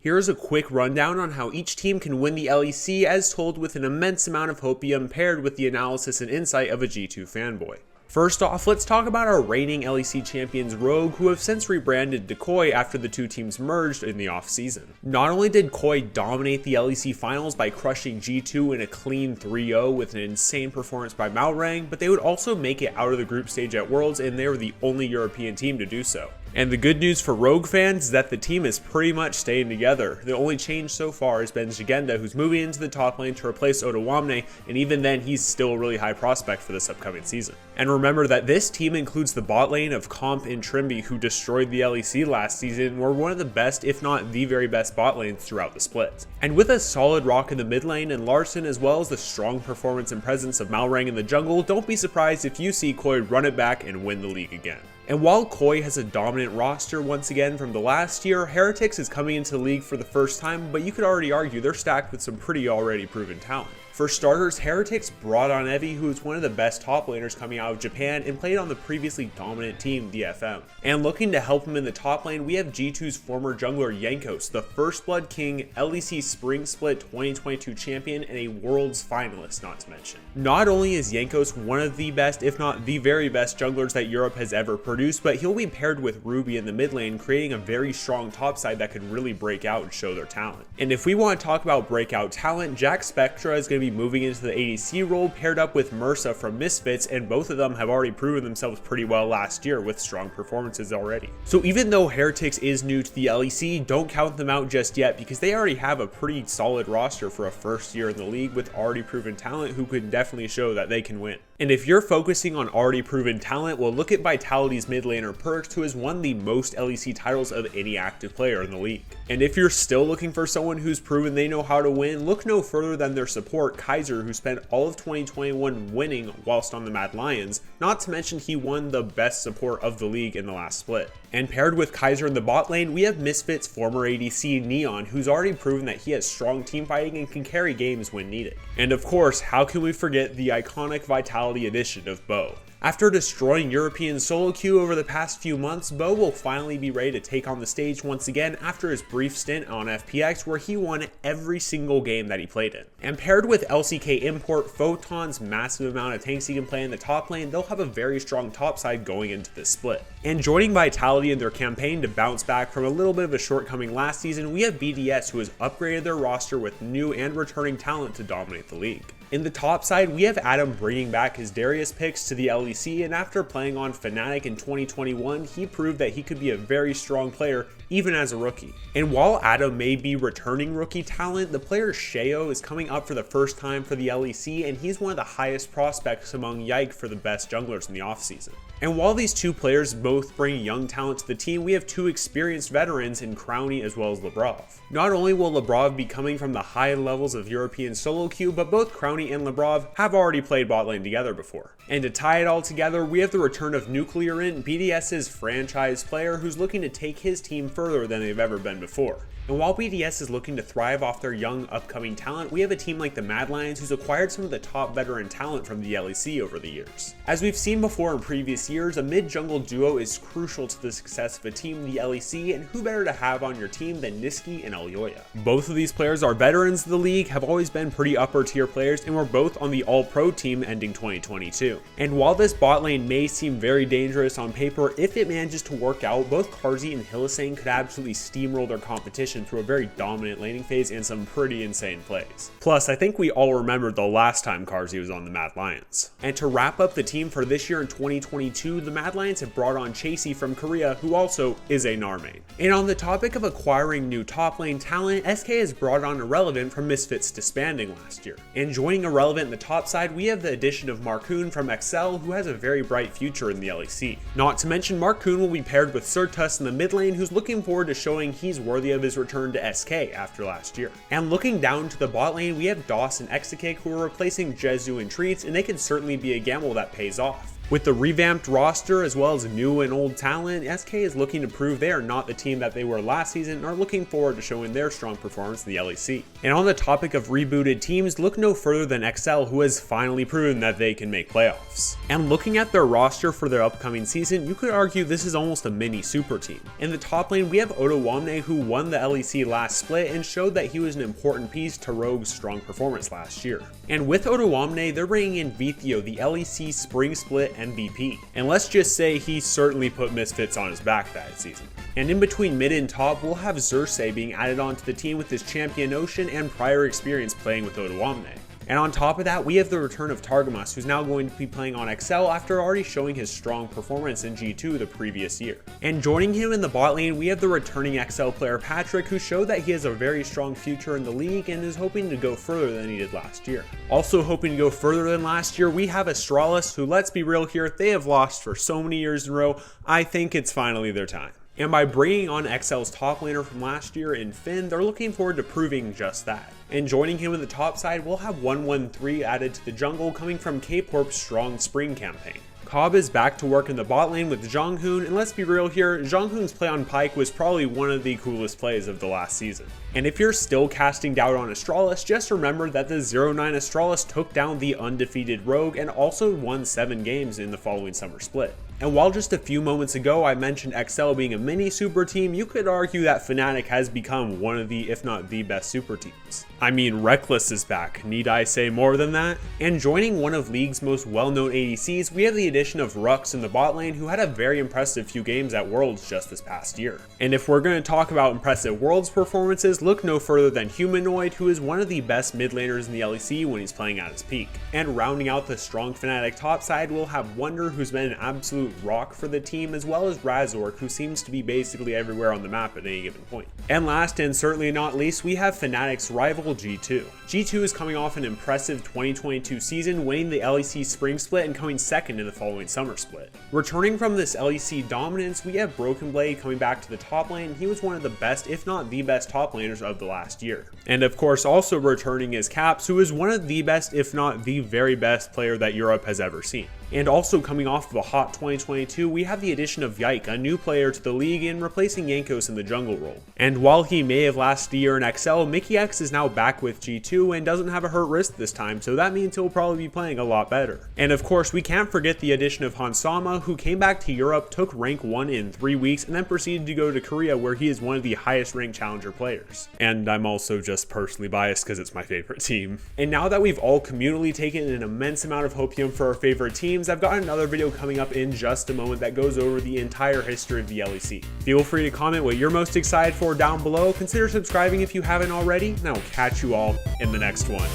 Here's a quick rundown on how each team can win the LEC as told with an immense amount of hopium paired with the analysis and insight of a G2 fanboy. First off, let's talk about our reigning LEC champions Rogue, who have since rebranded to Koi after the two teams merged in the offseason. Not only did Koi dominate the LEC finals by crushing G2 in a clean 3-0 with an insane performance by Malrang, but they would also make it out of the group stage at Worlds, and they were the only European team to do so. And the good news for Rogue fans is that the team is pretty much staying together. The only change so far has been Jigenda, who's moving into the top lane to replace Odawamne, and even then he's still a really high prospect for this upcoming season. And remember that this team includes the bot lane of Comp and Trimby, who destroyed the LEC last season and were one of the best, if not the very best bot lanes throughout the split. And with a solid rock in the mid lane and Larson, as well as the strong performance and presence of Malrang in the jungle, don't be surprised if you see Koi run it back and win the league again. And while Koi has a dominant roster once again from the last year, Heretics is coming into the league for the first time, but you could already argue they're stacked with some pretty already proven talent. For starters, Heretics brought on Evi, who is one of the best top laners coming out of Japan and played on the previously dominant team DFM. And looking to help him in the top lane, we have G2's former jungler Jankos, the First Blood King, LEC Spring Split 2022 champion, and a Worlds finalist, not to mention. Not only is Jankos one of the best, if not the very best junglers that Europe has ever produced, but he'll be paired with Ruby in the mid lane, creating a very strong top side that could really break out and show their talent. And if we want to talk about breakout talent, Jack Spectra is going to be moving into the ADC role paired up with Mursa from Misfits, and both of them have already proven themselves pretty well last year with strong performances already. So even though Heretics is new to the LEC, don't count them out just yet because they already have a pretty solid roster for a first year in the league with already proven talent who could definitely show that they can win. And if you're focusing on already proven talent, well, look at Vitality's mid laner Perks, who has won the most LEC titles of any active player in the league. And if you're still looking for someone who's proven they know how to win, look no further than their support Kaiser, who spent all of 2021 winning whilst on the Mad Lions, not to mention he won the best support of the league in the last split. And paired with Kaiser in the bot lane, we have Misfits former ADC Neon, who's already proven that he has strong team fighting and can carry games when needed. And of course, how can we forget the iconic Vitality edition of Bo? After destroying European solo queue over the past few months, Bo will finally be ready to take on the stage once again after his brief stint on FPX, where he won every single game that he played in. And paired with LCK import Photon's massive amount of tanks he can play in the top lane, they'll have a very strong top side going into this split. And joining Vitality in their campaign to bounce back from a little bit of a shortcoming last season, we have BDS, who has upgraded their roster with new and returning talent to dominate the league. In the top side, we have Adam bringing back his Darius picks to the LEC, and after playing on Fnatic in 2021, he proved that he could be a very strong player even as a rookie. And while Adam may be returning rookie talent, the player Sheo is coming up for the first time for the LEC, and he's one of the highest prospects among Yike for the best junglers in the offseason. And while these two players both bring young talent to the team, we have two experienced veterans in Crowny as well as Labrov. Not only will Labrov be coming from the high levels of European solo queue, but both Crowny and Labrov have already played bot lane together before. And to tie it all together, we have the return of Nuclearint, BDS's franchise player who's looking to take his team further than they've ever been before. And while BDS is looking to thrive off their young upcoming talent, we have a team like the Mad Lions who's acquired some of the top veteran talent from the LEC over the years. As we've seen before in previous years, a mid-jungle duo is crucial to the success of a team in the LEC, and who better to have on your team than Niski and Elyoya. Both of these players are veterans of the league, have always been pretty upper tier players, and were both on the All-Pro team ending 2022. And while this bot lane may seem very dangerous on paper, if it manages to work out, both Karzi and Hylissang could absolutely steamroll their competition through a very dominant laning phase and some pretty insane plays. Plus, I think we all remember the last time Karzi was on the Mad Lions. And to wrap up the team for this year in 2022, the Mad Lions have brought on Chasey from Korea, who also is a Gnar main. And on the topic of acquiring new top lane talent, SK has brought on Irrelevant from Misfits disbanding last year. And joining Irrelevant in the top side, we have the addition of Markoon from XL, who has a very bright future in the LEC. Not to mention, Markoon will be paired with Surtus in the mid lane, who's looking forward to showing he's worthy of his return to SK after last year. And looking down to the bot lane, we have Doss and Exakik, who are replacing Jezu and Treats, and they can certainly be a gamble that pays off. With the revamped roster as well as new and old talent, SK is looking to prove they are not the team that they were last season and are looking forward to showing their strong performance in the LEC. And on the topic of rebooted teams, look no further than XL, who has finally proven that they can make playoffs. And looking at their roster for their upcoming season, you could argue this is almost a mini super team. In the top lane, we have Otawamne, who won the LEC last split and showed that he was an important piece to Rogue's strong performance last year. And with Otawamne, they're bringing in Vithio, the LEC Spring Split MVP. And let's just say he certainly put Misfits on his back that season. And in between mid and top, we'll have Xerxes being added onto the team with his Champion Ocean and prior experience playing with Otawamne. And on top of that, we have the return of Targamas, who's now going to be playing on XL after already showing his strong performance in G2 the previous year. And joining him in the bot lane, we have the returning XL player Patrick, who showed that he has a very strong future in the league and is hoping to go further than he did last year. Also hoping to go further than last year, we have ASTRALIS, who, let's be real here, they have lost for so many years in a row. I think it's finally their time. And by bringing on XL's top laner from last year in Finn, they're looking forward to proving just that. And joining him in the top side, we'll have 113 added to the jungle coming from K-Corp's strong spring campaign. Cobb is back to work in the bot lane with Zhonghoon, and let's be real here, Zhonghoon's play on Pyke was probably one of the coolest plays of the last season. And if you're still casting doubt on ASTRALIS, just remember that the 0-9 ASTRALIS took down the undefeated Rogue and also won 7 games in the following summer split. And while just a few moments ago I mentioned XL being a mini super team, you could argue that Fnatic has become one of the, if not the best super teams. I mean, Reckless is back, need I say more than that? And joining one of League's most well-known ADCs, we have the addition of Rux in the bot lane, who had a very impressive few games at Worlds just this past year. And if we're going to talk about impressive Worlds performances, look no further than Humanoid, who is one of the best mid laners in the LEC when he's playing at his peak. And rounding out the strong Fnatic top side, we'll have Wonder, who's been an absolute rock for the team, as well as Razork, who seems to be basically everywhere on the map at any given point. And last and certainly not least, we have Fnatic's rival G2. G2 is coming off an impressive 2022 season, winning the LEC Spring Split and coming second in the following Summer Split. Returning from this LEC dominance, we have Broken Blade coming back to the top lane. He was one of the best, if not the best, top laners of the last year. And of course, also returning is Caps, who is one of the best, if not the very best player that Europe has ever seen. And also coming off of a hot 2022, we have the addition of Yike, a new player to the league and replacing Jankos in the jungle role. And while he may have lasted a year in XL, Mickey X is now back with G2 and doesn't have a hurt wrist this time, so that means he'll probably be playing a lot better. And of course, we can't forget the addition of Hansama, who came back to Europe, took rank 1 in 3 weeks, and then proceeded to go to Korea, where he is one of the highest ranked challenger players. And I'm also just personally biased because it's my favorite team. And now that we've all communally taken an immense amount of hopium for our favorite teams, I've got another video coming up in just a moment that goes over the entire history of the LEC. Feel free to comment what you're most excited for down below. Consider subscribing if you haven't already, and I will catch you all in the next one.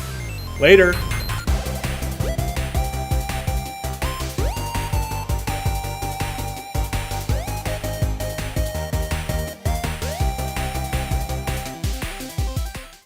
Later!